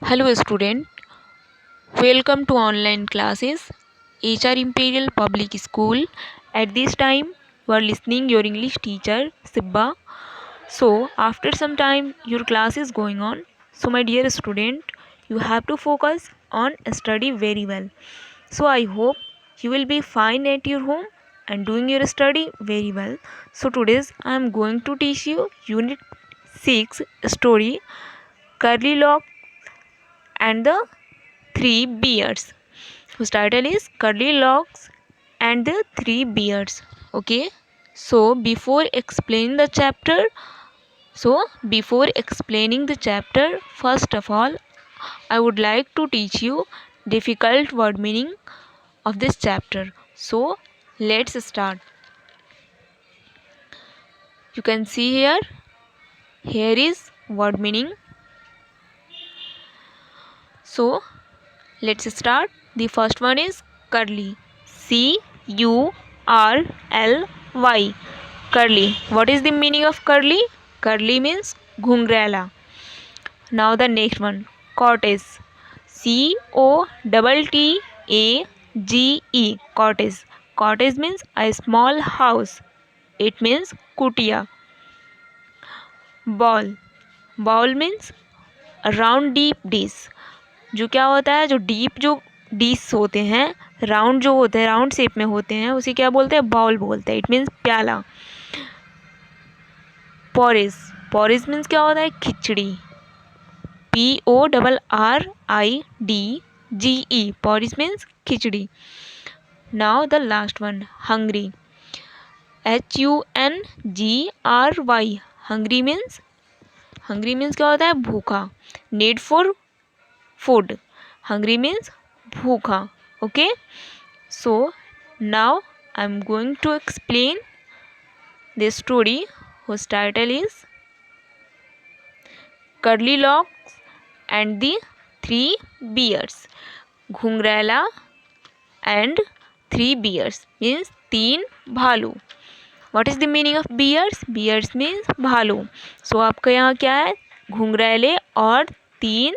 Hello student, welcome to online classes HR Imperial Public School. At this time you are listening your English teacher Sibba. So after some time your class is going on. So my dear student, you have to focus on study very well. So I hope you will be fine at your home and doing your study very well. So today's I am going to teach you unit 6 story Curly Lock and the Three Beards, whose title is Curly Locks and the Three Beards. Okay, so before explaining the chapter, first of all, I would like to teach you difficult word meaning of this chapter. So let's start. You can see here. Here is word meaning. So let's start. The first one is curly. Curly. Curly. What is the meaning of curly? Curly means घुंघराला. Now the next one, cottage. Cottage. Cottage. Cottage means a small house. It means kutia. Ball. Ball means a round deep dish. जो क्या होता है, जो deep जो dish होते हैं, round जो होते हैं, राउंड शेप में होते हैं, उसे क्या बोलते हैं? बाउल बोलते हैं. इट मीन्स प्याला. पॉरिज. पॉरिज मीन्स क्या होता है? खिचड़ी. PORRIDGE. पॉरिज मीन्स खिचड़ी. Now the last one, hungry. HUNGRY. Hungry means क्या होता है? भूखा. Need for food. Hungry means भूखा. Okay, so now I am going to explain this story whose title is Curly Locks and the Three Bears. घुंघराला and three bears means तीन भालू. What is the meaning of bears? Bears means भालू. So आपका यहाँ क्या है? घुंघराले और तीन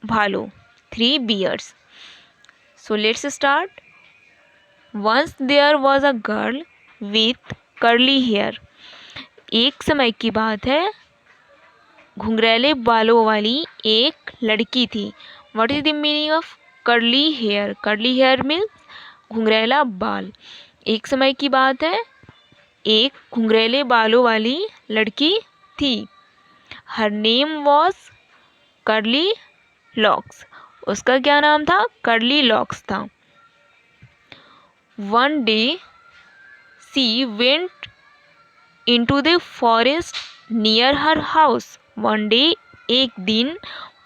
भालू. Three bears. So let's start. Once there was a girl with curly hair. एक समय की बात है, घुंघराले बालों वाली एक लड़की थी. What is the meaning of curly hair? Curly hair means घुंघराला बाल. एक समय की बात है, एक घुंघराले बालों वाली लड़की थी. Her name was Curly Locks. उसका क्या नाम था? कर्ली लॉक्स था. One day she went into the forest near her house. One day, एक दिन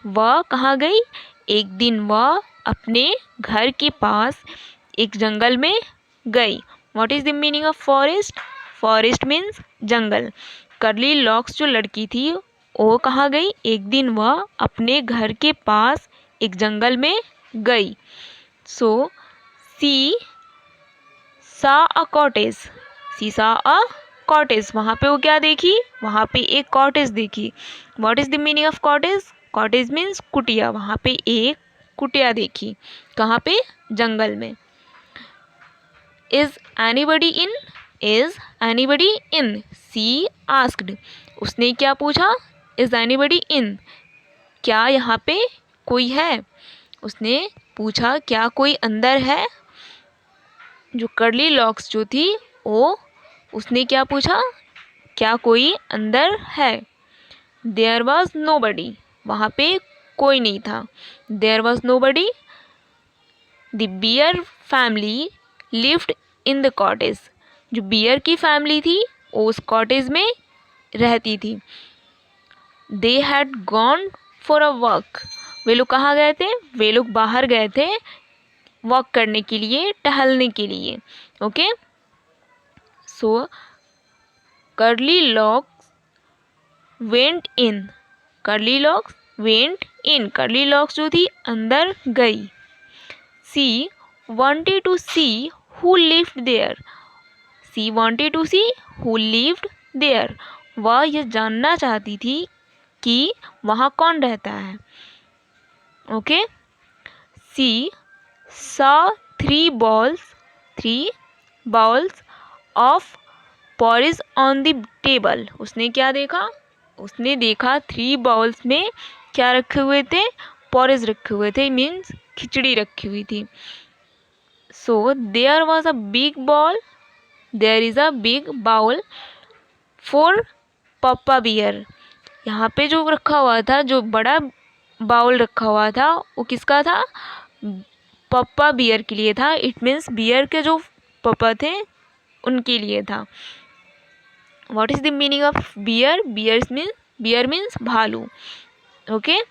वह कहाँ गई? एक दिन वह अपने घर के पास एक जंगल में गई. What is the meaning of forest? Forest means jungle. Curly locks जो लड़की थी वो कहाँ गई? एक दिन वह अपने घर के पास एक जंगल में गई. So she saw a cottage. She saw a cottage. वहाँ पे वो क्या देखी? वहाँ पे एक कॉटेज देखी. What is the meaning of cottage? Cottage means कुटिया. वहाँ पे एक कुटिया देखी. कहाँ पे? जंगल में. Is anybody in? Is anybody in? She asked. उसने क्या पूछा? Is anybody in? क्या यहाँ पे कोई है? उसने पूछा क्या कोई अंदर है? जो कर्ली लॉक्स जो थी वो उसने क्या पूछा? क्या कोई अंदर है? There was nobody. वहाँ पे कोई नहीं था. There was nobody. The bear family lived in the cottage. जो बियर की फैमिली थी वो उस कॉटेज में रहती थी. They had gone for a walk. वे लोग कहाँ गए थे? वे लोग बाहर गए थे वॉक करने के लिए, टहलने के लिए. Okay, so curly locks went in. Curly locks went in. Curly locks जो थी अंदर गई. She wanted to see who lived there. She wanted to see who lived there. वह यह जानना चाहती थी कि वहाँ कौन रहता है. Okay. C saw three bowls of porridge on the table। उसने क्या देखा? उसने देखा 3 बाउल्स में क्या रखे हुए थे? पॉरेज रखे हुए थे, मीन्स खिचड़ी रखी हुई थी। So there was a big bowl, there is a big bowl for Papa Bear. यहाँ पे जो रखा हुआ था, जो बड़ा बाउल रखा हुआ था, वो किसका था? पप्पा बियर के लिए था। इट मीन्स बियर के जो पापा थे उनके लिए था। What is the meaning of bear? Bear means भालू। Okay.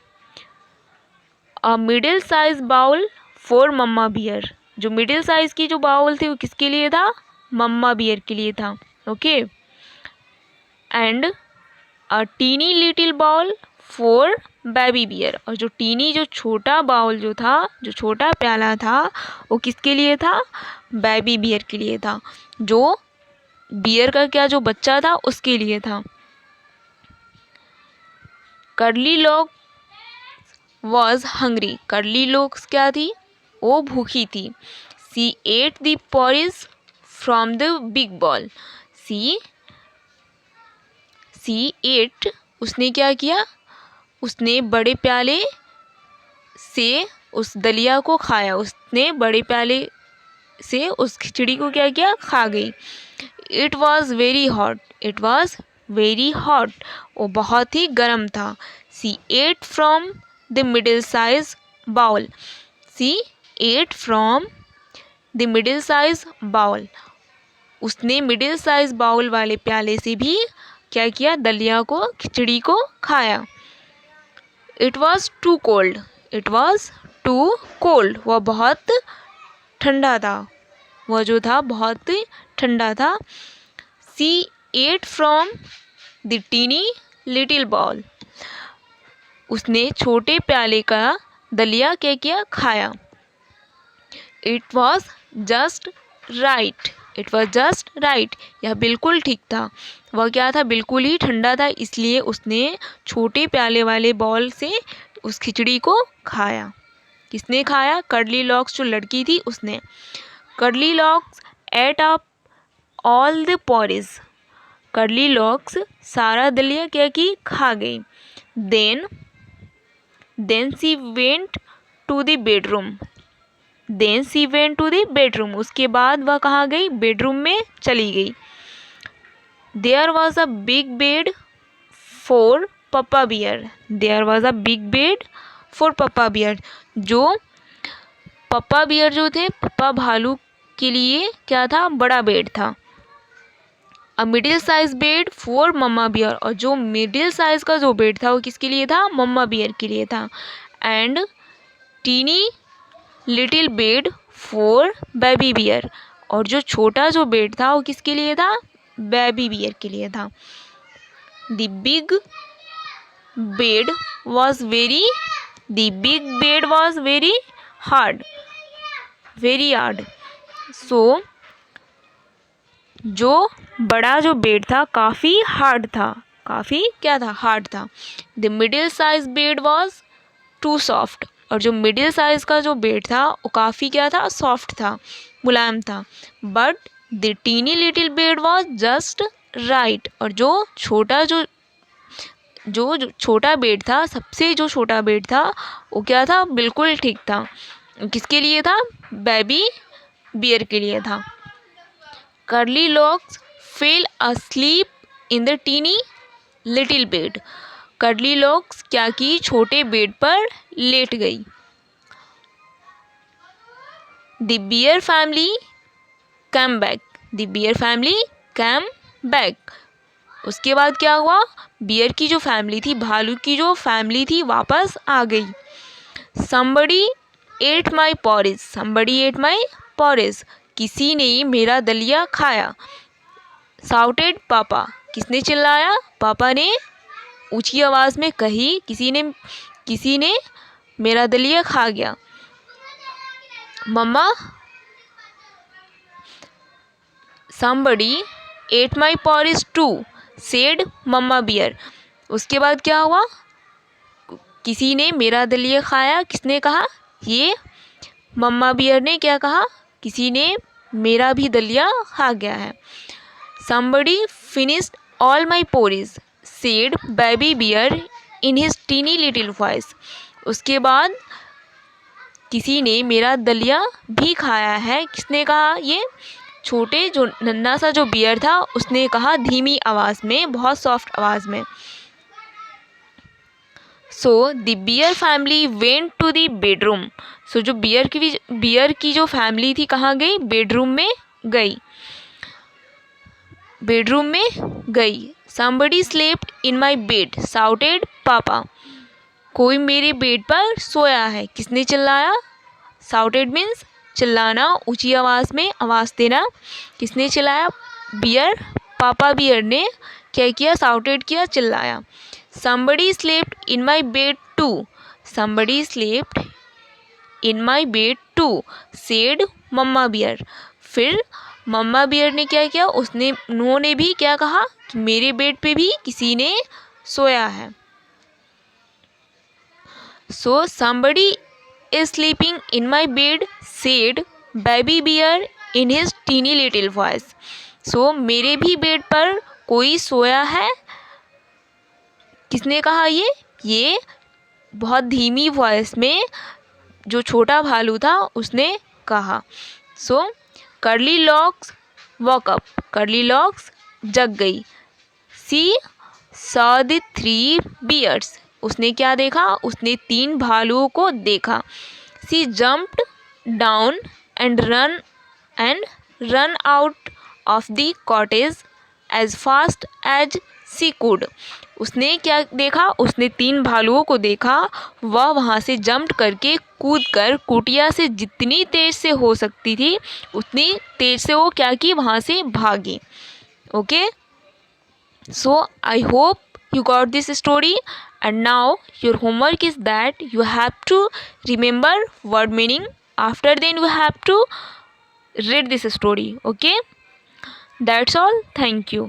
A middle size bowl for mamma bear. जो मिडिल साइज की जो बाउल थी वो किसके लिए था? मम्मा बियर के लिए था। Okay. And a tiny little bowl for Baby Bear. और जो टीनी, जो छोटा बाउल जो था, जो छोटा प्याला था, वो किसके लिए था? बेबी बियर के लिए था। जो बियर का क्या, जो बच्चा था उसके लिए था। Curly lock was hungry. Curly locks क्या थी? वो भूखी थी। She ate the porridge from the big bowl. She ate, उसने क्या किया? उसने बड़े प्याले से उस दलिया को खाया। उसने बड़े प्याले से उस खिचड़ी को क्या किया? खा गई। It was very hot. It was very hot. वो बहुत ही गर्म था। She ate from the middle size bowl. She ate from the middle size bowl. उसने मिडिल साइज बाउल वाले प्याले से भी क्या किया? दलिया को, खिचड़ी को खाया। It was too cold. It was too cold. वह बहुत ठंडा था। वह जो था बहुत ठंडा था। She ate from the tiny little bowl. उसने छोटे प्याले का दलिया क्या किया? खाया। It was just right. It was just right. यह बिल्कुल ठीक था। वह क्या था? बिल्कुल ही ठंडा था, इसलिए उसने छोटे प्याले वाले बाउल से उस खिचड़ी को खाया। किसने खाया? कर्ली लॉक्स, जो लड़की थी, उसने। Curly Locks ate up all the porridge. Curly Locks सारा दलिया क्या की? खा गई। Then she went to the bedroom. Then she went to the bedroom. उसके बाद वह कहाँ गई? बेडरूम में चली गई। There was a big bed for Papa Bear. There was a big bed for Papa Bear. जो पप्पा बियर जो थे, पप्पा भालू के लिए क्या था? बड़ा बेड था। A middle size bed for mamma Bear. और जो मिडिल साइज का जो बेड था वो किसके लिए था? मम्मा बियर के लिए था। And tiny little bed for Baby Bear. और जो छोटा जो बेड था वो किसके लिए था? बेबी बियर के लिए था। The big bed was very hard. So जो बड़ा जो बेड था काफ़ी हार्ड था। काफ़ी क्या था? हार्ड था। The middle size bed was too soft. और जो मिडिल साइज का जो बेड था वो काफ़ी क्या था? सॉफ्ट था, मुलायम था। But the tiny little bed was just right. और जो छोटा बेड था, सबसे जो छोटा बेड था, वो क्या था? बिल्कुल ठीक था। किसके लिए था? बेबी बियर के लिए था। Curly Locks fell asleep in the tiny little bed. Curly locks क्या की? छोटे बेड पर लेट गई। The bear family come back. The bear family come back. उसके बाद क्या हुआ? बियर की जो फैमिली थी, भालू की जो फैमिली थी, वापस आ गई। somebody ate my porridge। somebody ate my porridge। किसी ने मेरा दलिया खाया। shouted पापा। किसने चिल्लाया? पापा ने ऊंची आवाज में कही, किसी ने मेरा दलिया खा गया। Mama somebody ate my porridge too said Mama Bear. उसके बाद क्या हुआ? किसी ने मेरा दलिया खाया, किसने कहा? ये मम्मा बियर ने क्या कहा? किसी ने मेरा भी दलिया खा गया है। Somebody finished all my porridge, said baby bear in his teeny little voice. उसके बाद किसी ने मेरा दलिया भी खाया है, किसने कहा? ये छोटे जो नन्हा सा जो बियर था उसने कहा धीमी आवाज़ में, बहुत सॉफ्ट आवाज़ में। So the bear family went to the bedroom. So जो बियर की जो फैमिली थी कहाँ गई? बेडरूम में गई। बेडरूम में गई। Somebody slept in my bed, shouted पापा। कोई मेरे बेड पर सोया है, किसने चिल्लाया? Shouted मीन्स चिल्लाना, ऊंची आवाज़ में आवाज़ देना। किसने चिल्लाया? बियर, पापा बियर ने क्या किया? Shouted किया, चिल्लाया। Somebody slept in my bed too. Somebody slept in my bed too, said Mama Bear. फिर मम्मा बियर ने क्या किया? उन्होंने भी क्या कहा? कि मेरे बेड पे भी किसी ने सोया है। So somebody is sleeping in my bed, said baby bear in his teeny little voice. So मेरे भी बेड पर कोई सोया है, किसने कहा? ये बहुत धीमी वॉइस में जो छोटा भालू था उसने कहा। So curly locks woke up, curly locks जग गई। सी सॉ द 3 बियर्स, उसने क्या देखा? उसने 3 भालुओं को देखा। She jumped down and run out of the cottage as fast as she could. उसने क्या देखा? उसने 3 भालुओं को देखा। वह वहाँ से जंप करके कूद कर कुटिया से जितनी तेज से हो सकती थी उतनी तेज से वो क्या की? वहाँ से भागी। Okay, so I hope you got this story, and now your homework is that you have to remember word meaning. After then you have to read this story. Okay, that's all. Thank you.